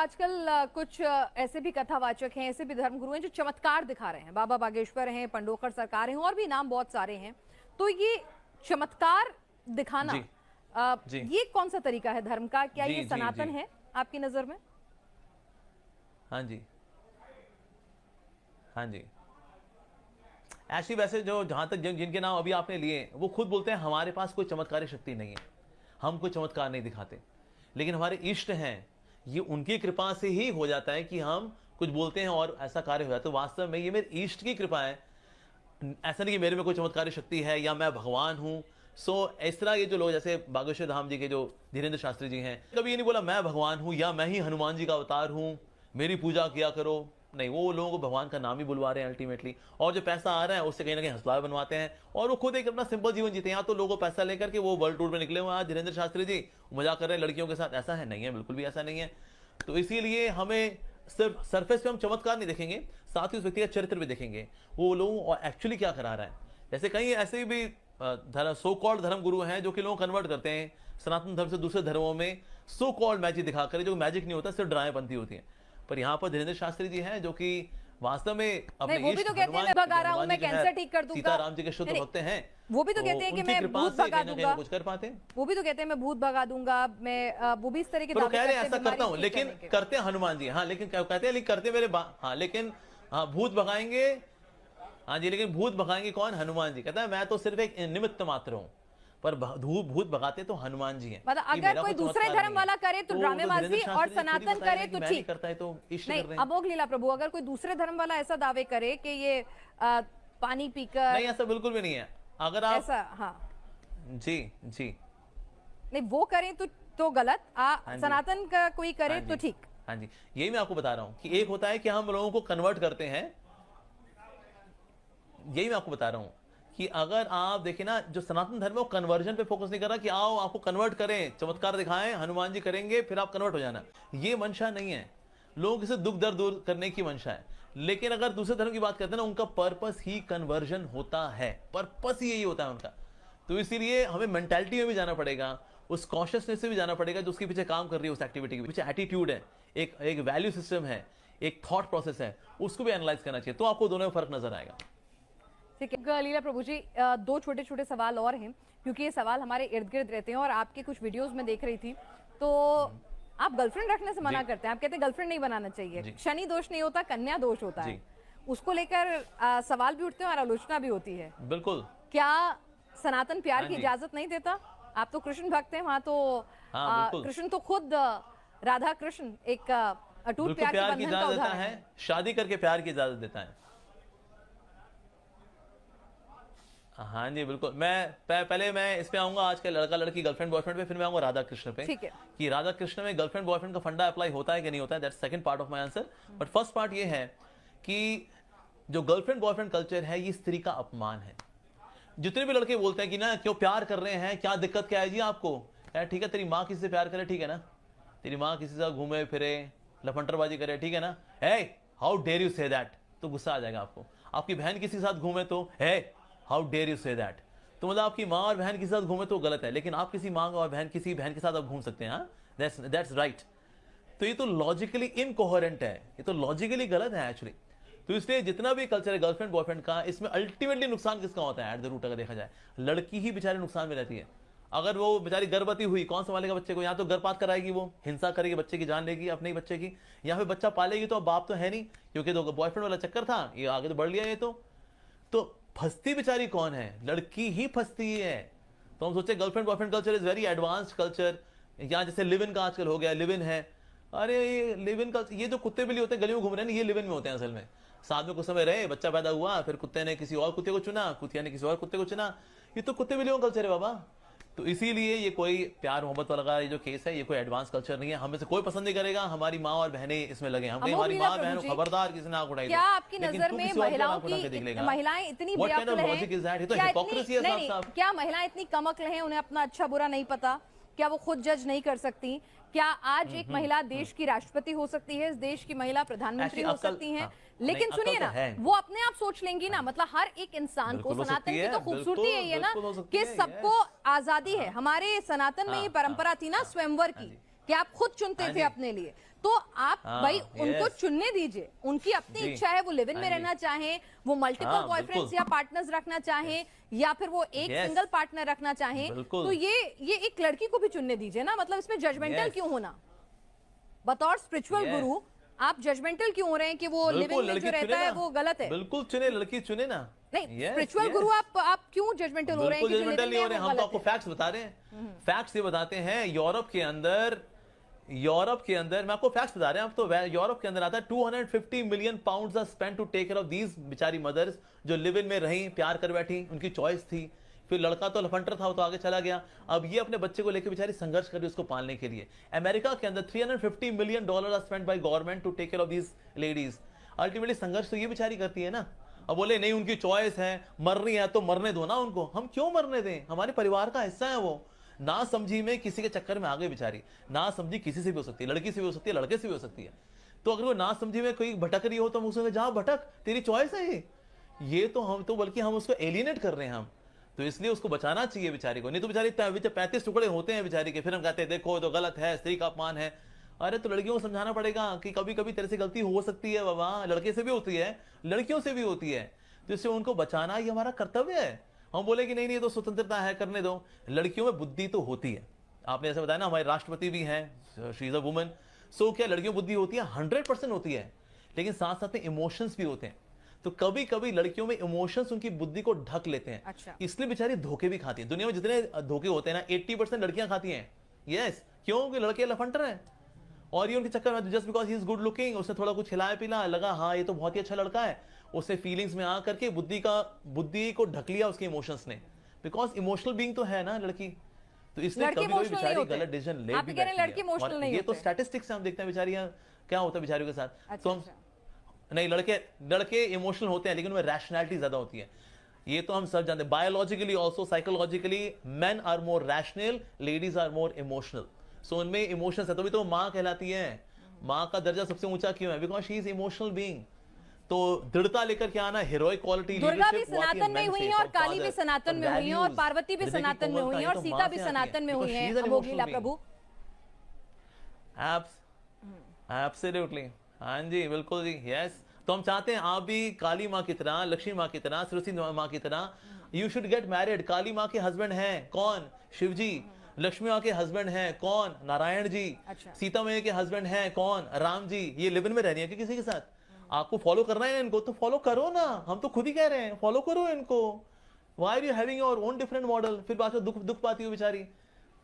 आजकल कुछ ऐसे भी कथावाचक हैं, ऐसे भी धर्मगुरु हैं जो चमत्कार दिखा रहे हैं। बाबा बागेश्वर हैं, पंडोकर सरकार हैं और भी नाम बहुत सारे हैं। तो ये चमत्कार दिखाना ये कौन सा तरीका है धर्म का? क्या ये सनातन है आपकी नजर में? हाँ जी, हाँ जी। ऐसी वैसे जो जहां तक जिनके नाम अभी आपने लिए वो खुद बोलते हैं हमारे पास कोई चमत्कारी शक्ति नहीं है, हम कोई चमत्कार नहीं दिखाते, लेकिन हमारे इष्ट हैं, ये उनकी कृपा से ही हो जाता है कि हम कुछ बोलते हैं और ऐसा कार्य हो जाता है। तो वास्तव में ये मेरे इष्ट की कृपा है, ऐसा नहीं कि मेरे में कोई चमत्कारी शक्ति है या मैं भगवान हूं। इस तरह ये जो लोग जैसे बागेश्वर धाम जी के जो धीरेन्द्र शास्त्री जी हैं, कभी ये नहीं बोला मैं भगवान हूं या मैं ही हनुमान जी का अवतार हूं, मेरी पूजा किया करो। नहीं, वो लोगों को भगवान का नाम ही बुलवा रहे हैं अल्टीमेटली, और जो पैसा आ रहा है उससे कहीं ना कहीं हंसलावे बनवाते हैं और वो खुद एक अपना सिंपल जीवन जीते हैं। यहाँ तो लोगों को पैसा लेकर के वो वर्ल्ड टूर में निकले हुए हैं धीरेन्द्र शास्त्री जी, मजाक कर रहे हैं लड़कियों के साथ। ऐसा है नहीं है, बिल्कुल भी ऐसा नहीं है। तो इसीलिए हमें सिर्फ सरफेस पे हम चमत्कार नहीं देखेंगे, साथ ही उस व्यक्ति का चरित्र भी देखेंगे, वो लोगों और एक्चुअली क्या करा रहा है। जैसे कई ऐसे भी सो कॉल्ड धर्म गुरु हैं जो कि लोग कन्वर्ट करते हैं सनातन धर्म से दूसरे धर्मों में, सो कॉल्ड मैजिक दिखाकर, जो मैजिक नहीं होता, सिर्फ ड्रामेपंथी होती है। पर यहाँ पर धीरेन्द्र शास्त्री जी हैं जो कि वास्तव में अपने वो भी तो कहते हैं मैं भगा रहा हूं, मैं कैंसर ठीक कर दूंगा, सीताराम जी के शुद्ध भक्त हैं। वो भी तो कहते हैं कि मैं भूत भगा दूंगा, कुछ कर पाते हैं। वो भी तो कहते हैं मैं भूत भगा दूंगा, मैं वो भी इस तरह के दावे कह रहे हैं ऐसा करता हूं, लेकिन करते हैं हनुमान जी। हाँ, लेकिन कहते हैं लेकिन करते मेरे हाँ, लेकिन हाँ भूत भगाएंगे, हाँ जी, लेकिन भूत भगाएंगे कौन? हनुमान जी। कहता है मैं तो सिर्फ एक निमित्त मात्र हूँ, पर भूत भगाते तो हनुमान जी हैं। मतलब अगर कोई दूसरे धर्म वाला करे तो ड्रामेबाजी और सनातन करे तो ठीक करता है, तो नहीं। अमोघ लीला प्रभु, अगर कोई दूसरे धर्म वाला ऐसा दावे करे कि ये पानी पीकर, नहीं, ऐसा बिल्कुल भी नहीं है। अगर आप ऐसा, हाँ जी जी, नहीं वो करें तो गलत, सनातन का कोई करे तो ठीक। हाँ जी, यही मैं आपको बता रहा हूँ कि एक होता है कि हम लोगों को कन्वर्ट करते हैं, यही मैं आपको बता रहा हूँ कि अगर आप देखें ना, जो सनातन धर्म है वो कन्वर्जन पे फोकस नहीं कर रहा कि आओ आपको कन्वर्ट करें, चमत्कार दिखाएं, हनुमान जी करेंगे फिर आप कन्वर्ट हो जाना। ये मंशा नहीं है, लोगों से दुख दर्द दूर करने की मंशा है। लेकिन अगर दूसरे धर्म की बात करते हैं ना, उनका पर्पस ही कन्वर्जन होता है, पर्पस ही यही होता है उनका। तो इसीलिए हमें मेंटालिटी में भी जाना पड़ेगा, उस कॉन्शियसनेस से भी जाना पड़ेगा जो उसके पीछे काम कर रही है, उस एक्टिविटी के पीछे एटीट्यूड है, एक वैल्यू सिस्टम है, एक थॉट प्रोसेस है, उसको भी एनालाइज करना चाहिए। तो आपको दोनों में फर्क नजर आएगा। ठीक है लीला प्रभु जी, दो छोटे छोटे सवाल और हैं, क्योंकि ये सवाल हमारे इर्द गिर्द रहते हैं और आपके कुछ वीडियोस में देख रही थी। तो आप गर्लफ्रेंड रखने से मना करते हैं, आप कहते हैं गर्लफ्रेंड नहीं बनाना चाहिए, शनि दोष नहीं होता, कन्या दोष होता है। उसको लेकर सवाल भी उठते हैं और आलोचना भी होती है। बिल्कुल। क्या सनातन प्यार की इजाजत नहीं देता? आप तो कृष्ण भक्त हैं, वहां तो कृष्ण तो खुद राधा कृष्ण एक अटूट प्यार की इजाजत देता है, शादी करके प्यार की इजाजत देता है। हाँ जी बिल्कुल। मैं पहले मैं इस पे आऊंगा आज के लड़का लड़की गर्लफ्रेंड बॉयफ्रेंड पे, फिर मैं आऊंगा राधा कृष्ण पे। ठीक है कि राधा कृष्ण में गर्लफ्रेंड बॉयफ्रेंड का फंडा अप्लाई होता है कि नहीं होता है, that's second part of my answer. But first part ये है कि जो गर्लफ्रेंड बॉयफ्रेंड कल्चर है ये स्त्री का अपमान है। जितने भी लड़के बोलते हैं कि ना क्यों प्यार कर रहे हैं, क्या दिक्कत क्या है जी आपको, यार ठीक है तेरी माँ किसी से प्यार करे, ठीक है ना, तेरी माँ किसी से घूमे फिरे लफंटरबाजी करे, ठीक है ना, hey how dare you say that, तो गुस्सा आ जाएगा आपको। आपकी बहन किसी के साथ घूमे तो hey how dare you say that, तो मतलब आपकी माँ और बहन किसी साथ घूमे तो गलत है, लेकिन आप किसी माँ और बहन किसी बहन के साथ आप घूम सकते हैं। हाँ, दैट्स राइट। तो ये तो लॉजिकली इनकोहेरेंट है, ये तो लॉजिकली गलत है एक्चुअली। तो इसलिए जितना भी कल्चर है गर्लफ्रेंड बॉयफ्रेंड का, इसमें अल्टीमेटली नुकसान किसका होता है? एट द रूट अगर देखा जाए लड़की ही बेचारी नुकसान में रहती है। अगर वो बेचारी गर्भवती हुई, कौन संभालेगा बच्चे को? या तो गर्भपात कराएगी, वो हिंसा करेगी, बच्चे की जान लेगी अपने ही बच्चे की, या फिर बच्चा पालेगी तो अब बाप तो है नहीं, क्योंकि तो बॉयफ्रेंड वाला चक्कर था, ये आगे तो बढ़ लिया ये तो फंसती बेचारी कौन है? लड़की ही फंसती है। तो हम सोचे girlfriend boyfriend culture is very advanced culture. यहाँ जैसे लिव इन का आजकल हो गया, लिव इन है, अरे ये लिव इन का, ये जो कुत्ते बिल्ली होते हैं गलियों में घूम रहे हैं, ये लिव इन में होते हैं असल में। साथ में कुछ समय रहे, बच्चा पैदा हुआ, फिर कुत्ते ने किसी और कुत्ते को चुना, कुतिया ने किसी और कुत्ते को चुना, ये तो कुत्ते बिल्लियों का कल्चर है बाबा। तो इसीलिए ये कोई प्यार मोहब्बत वाला ये जो केस है, ये कोई एडवांस कल्चर नहीं है। हमें से कोई पसंद नहीं करेगा हमारी माँ और बहनें इसमें लगे। हम हमारी माँ बहन खबरदार किसी ने आंख उठाई। क्या आपकी नजर में महिलाएं इतनी बेअक्ल हैं? क्या महिलाएं इतनी कम अक्ल हैं, उन्हें अपना अच्छा बुरा नहीं पता? क्या वो खुद जज नहीं कर सकती? क्या आज एक महिला देश की राष्ट्रपति हो सकती है, इस देश की महिला प्रधानमंत्री हो सकती हैं? लेकिन सुनिए ना, वो अपने आप सोच लेंगी ना। मतलब हर एक इंसान को, सनातन की तो खूबसूरती है ये ना कि सबको आजादी है। हमारे सनातन में ये परंपरा थी ना स्वयंवर की, कि आप खुद चुनते थे अपने लिए, तो आप भाई उनको चुनने दीजिए, उनकी अपनी इच्छा है, वो लिव इन में रहना चाहें, वो मल्टीपल बॉयफ्रेंड्स या पार्टनर्स रखना चाहें, या फिर वो एक सिंगल पार्टनर रखना चाहें, तो ये एक लड़की को भी चुनने दीजिए ना। मतलब इसमें जजमेंटल क्यों होना? बतौर स्पिरिचुअल गुरु आप जजमेंटल क्यों हो रहे हैं कि वो लिव इन में जो रहता है वो गलत है? बिल्कुल चुने, लड़की चुने ना। नहीं, स्पिरिचुअल गुरु आप क्यों जजमेंटल हो रहे हैं? जजमेंटल नहीं हो रहे, हम तो आपको फैक्ट्स बता रहे हैं। फैक्ट्स ये बताते हैं, यूरोप के अंदर मैं आपको फैक्ट्स बता रहे हैं। अब तो यूरोप के अंदर आता है 250 million pounds are spent to take care of these बेचारी मदर्स जो लिव इन में रही, प्यार कर बैठी, उनकी चॉइस थी। फिर लड़का तो लफंटर था, वो तो आगे चला गया। अब ये अपने बच्चे को लेकर बेचारी संघर्ष कर रही है उसको पालने के लिए। अमेरिका के अंदर $350 million are spent by government to take care of these ladies. Ultimately संघर्ष तो ये बेचारी करती है ना। अब बोले नहीं उनकी चॉइस है, मर रही है तो मरने दो ना उनको। हम क्यों मरने दें? हमारे परिवार का हिस्सा है वो। ना समझी में किसी के चक्कर में आ गई बेचारी। ना समझी किसी से भी हो सकती है, लड़की से भी हो सकती है, लड़के से भी हो सकती है। तो अगर वो ना समझी में कोई भटक रही हो तो हम उसको जहां भटक, तेरी चॉइस है ये तो हम तो बल्कि हम उसको एलिनेट कर रहे हैं हम। तो इसलिए उसको बचाना चाहिए बेचारी को। नहीं तो बेचारी 35 टुकड़े होते हैं बेचारी के, फिर हम कहते हैं देखो तो गलत है, स्त्री का अपमान है। अरे तो लड़कियों को समझाना पड़ेगा कि कभी कभी तेरे से गलती हो सकती है बाबा, लड़के से भी होती है, लड़कियों से भी होती है। तो इससे उनको बचाना ये हमारा कर्तव्य है। हम बोले कि नहीं नहीं तो स्वतंत्रता है, करने दो। लड़कियों में बुद्धि तो होती है, आपने ऐसे बताया ना, हमारे राष्ट्रपति भी हैं, शी इज अ वुमन। सो क्या लड़कियों बुद्धि होती है? 100% होती है, लेकिन साथ साथ में इमोशंस भी होते हैं। तो कभी कभी लड़कियों में इमोशंस उनकी बुद्धि को ढक लेते हैं। अच्छा। इसलिए बेचारी धोखे भी खाती है। दुनिया में जितने धोखे होते हैं ना, 80% लड़कियां खाती हैं। यस, क्यों? कि लड़के लफंटर हैं और ये उनके चक्कर में just because he is good looking, उसने थोड़ा कुछ खिलाया पिला, लगा हाँ ये तो बहुत ही अच्छा लड़का है, उससे फीलिंग्स में आ करके बुद्धि को ढक लिया उसके इमोशंस ने। बिकॉज इमोशनल बीइंग तो है ना लड़की, तो इसलिए कभी कभी बेचारी गलत डिसीजन ले भी बैठती है। ये तो स्टैटिस्टिक्स हम देखते हैं बेचारियां क्या होता है बेचारियों के साथ। तो हम नहीं, लड़के इमोशनल होते हैं लेकिन उनमें रैशनैलिटी ज्यादा होती है। ये तो हम सब जानते हैं। Biologically also psychologically men are more rational, ladies are more emotional. So उनमें इमोशंस है, तभी तो माँ कहलाती है। माँ का दर्जा सबसे ऊंचा क्यों है? Because she is emotional being. तो दृढ़ता लेकर के आना, हीरोइक क्वालिटी। दुर्गा भी सनातन में हुई है और काली भी सनातन में हुई है और पार्वती भी सनातन में हुई है और सीता भी सनातन में हुई है। अमोघ प्रभु एब्सोल्युटली, हाँ जी बिल्कुल जी, यस। तो हम चाहते हैं आप भी काली माँ की तरह, लक्ष्मी माँ की तरह, सरस्वती माँ की तरह यू शुड गेट मैरिड। काली माँ के हस्बैंड हैं कौन? शिव जी। लक्ष्मी माँ के हस्बैंड हैं कौन? नारायण जी। अच्छा। सीता मैया के हस्बैंड हैं कौन? राम जी। ये लिव इन में रह रही है कि किसी के साथ? आपको फॉलो करना है इनको तो फॉलो करो ना, हम तो खुद ही कह रहे हैं फॉलो करो इनको। Why are you having your own different model? फिर बाद में दुख पाती हो बेचारी।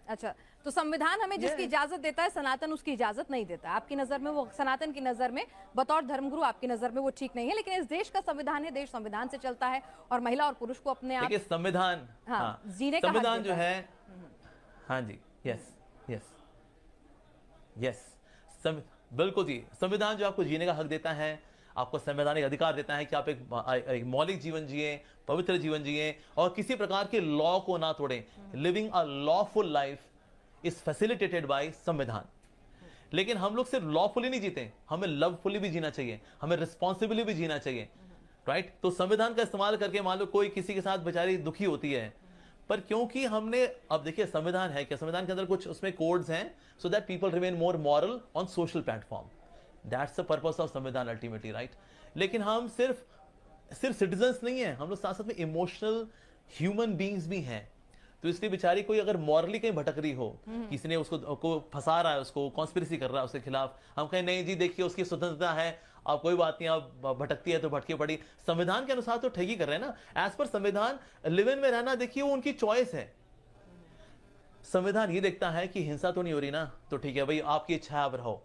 अच्छा, तो संविधान हमें जिसकी इजाजत देता है, सनातन उसकी इजाजत नहीं देता। आपकी नजर में वो, सनातन की नजर में बतौर धर्मगुरु आपकी नजर में वो ठीक नहीं है, लेकिन इस देश का संविधान है, देश संविधान से चलता है और महिला और पुरुष को अपने आप संविधान, हाँ, जीने का संविधान जो है, हाँ जी, यस यस यस, बिल्कुल जी। संविधान जो आपको जीने का हक देता है, आपको संवैधानिक अधिकार देता है कि आप एक मौलिक जीवन जिए, पवित्र जीवन जिए और किसी प्रकार के लॉ को ना तोड़ें। Living a lawful life is facilitated by संविधान। लेकिन हम लोग सिर्फ लॉफुली नहीं जीते, हमें लवफुली भी जीना चाहिए, हमें रिस्पॉन्सिबली भी जीना चाहिए, राइट। तो संविधान का इस्तेमाल करके मान लो कोई किसी के साथ बेचारी दुखी होती है, पर क्योंकि हमने, अब देखिए संविधान है क्या, संविधान के अंदर कुछ उसमें कोड्स हैं so that people remain more moral on social platform. That's the purpose of संविधान अल्टीमेटली, राइट। लेकिन हम सिर्फ सिटीजन्स नहीं है, हम लोग साथ साथ में इमोशनल ह्यूमन बीइंग्स भी हैं। तो इसलिए बेचारी कोई अगर मॉरली कहीं भटक रही हो, किसी ने उसको फंसा रहा है, उसको कॉन्स्पिरेसी कर रहा है उसके खिलाफ, हम कहें नहीं जी देखिए उसकी स्वतंत्रता है, अब कोई बात नहीं, अब भटकती है तो भटके पड़ी। संविधान के अनुसार तो ठगी कर रहे हैं ना। एज पर संविधान लिव इन में रहना देखिए वो उनकी चॉइस है। संविधान ये देखता है कि हिंसा तो नहीं हो रही ना, तो ठीक है भाई आपकी इच्छा है आप रहो,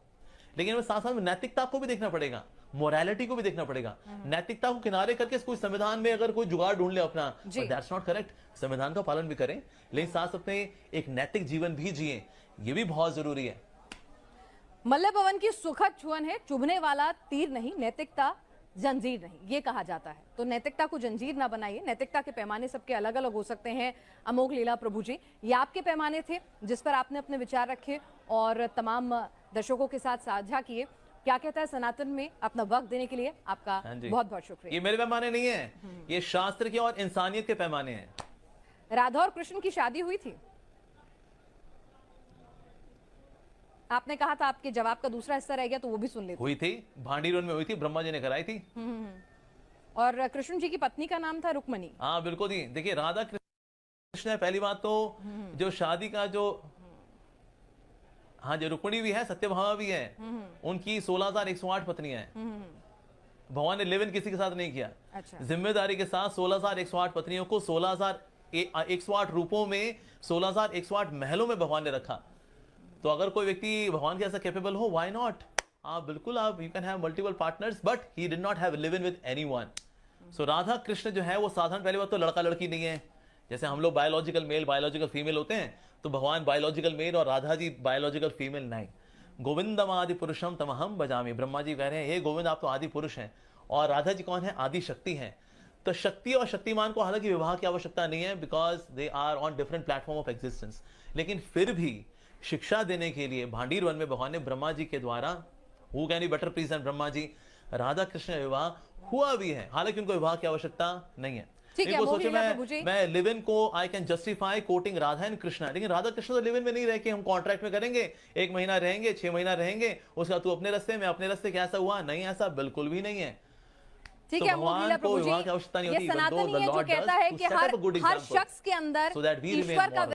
लेकिन साथ साथ में नैतिकता को भी देखना पड़ेगा, मोरालिटी को भी देखना पड़ेगा। नैतिकता को किनारे करके कोई संविधान में अगर कोई जुगाड़ ढूंढ ले अपना, दैट्स नॉट करेक्ट। संविधान का पालन भी करें, लेकिन साथ साथ में एक नैतिक जीवन भी जिए, ये भी बहुत जरूरी है। मल्ल भवन की सुखद छुअन है, चुभने वाला तीर नहीं, नैतिकता जंजीर नहीं, ये कहा जाता है। तो नैतिकता को जंजीर ना बनाइए। नैतिकता के पैमाने सबके अलग अलग हो सकते हैं। अमोघ लीला प्रभु जी, ये आपके पैमाने थे जिस पर आपने अपने विचार रखे और तमाम दर्शकों के साथ साझा किए। क्या कहता है सनातन में अपना वक्त देने के लिए आपका बहुत बहुत शुक्रिया। ये मेरे पैमाने नहीं है, ये शास्त्र के और इंसानियत के पैमाने हैं। राधा और कृष्ण की शादी हुई थी। आपने कहा था आपके जवाब का दूसरा हिस्सा रह गया, तो वो भी सुन लेते। हुई थी, भांडीरोन में हुई थी, ब्रह्मा जी ने कराई थी। और कृष्ण जी की पत्नी का नाम था रुक्मणी। हाँ बिल्कुल जी। देखिए राधा कृष्ण है, पहली बात तो जो शादी का जो, हाँ जो रुक्मणी भी है, सत्यभामा भी है, उनकी 16,108 पत्नियां हैं। भगवान ने लिव इन किसी के साथ नहीं किया। अच्छा। जिम्मेदारी के साथ 16,108 पत्नियों को 16,108 रूपों में 16,108 महलों में भगवान ने रखा। तो अगर कोई व्यक्ति भगवान के ऐसा कैपेबल हो, व्हाई नॉट? आप बिल्कुल, आप you can have multiple partners, but he did not have live in with anyone. So Radha Krishna जो है वो साधारण, पहली बात तो लड़का लड़की नहीं है। जैसे हम लोग बायोलॉजिकल मेल बायोलॉजिकल फीमेल होते हैं, तो भगवान बायोलॉजिकल मेल और राधा जी बायोलॉजिकल फीमेल नहीं। गोविंदम आदि पुरुषम तमहम भजामि। ब्रह्मा जी कह रहे हैं हे गोविंद आप तो आदि पुरुष हैं, और राधा जी कौन है? आदि शक्ति हैं। तो शक्ति और शक्तिमान को हालांकि विवाह की आवश्यकता नहीं है, because they are on different platform of existence. लेकिन फिर भी शिक्षा देने के लिए भांडीर वन में भगवान ने ब्रह्मा जी के द्वारा, who can be better please then Brahma ji, Radha Krishna विवाह हुआ भी है। हालांकि उनको विवाह की आवश्यकता नहीं है। सोचे मैं लिव इन को I can justify coating Radha and Krishna, लेकिन राधा कृष्ण तो लिव इन में नहीं रह के हम कॉन्ट्रैक्ट में करेंगे, 1 महीना रहेंगे, 6 महीना रहेंगे, उसका तू अपने रास्ते में अपने रास्ते। क्या ऐसा हुआ? नहीं, ऐसा बिल्कुल भी नहीं है। ठीक है, भगवान को विवाह की आवश्यकता नहीं होती। ये सनातन ही है जो कहता है कि हर शख्स के अंदर ईश्वर का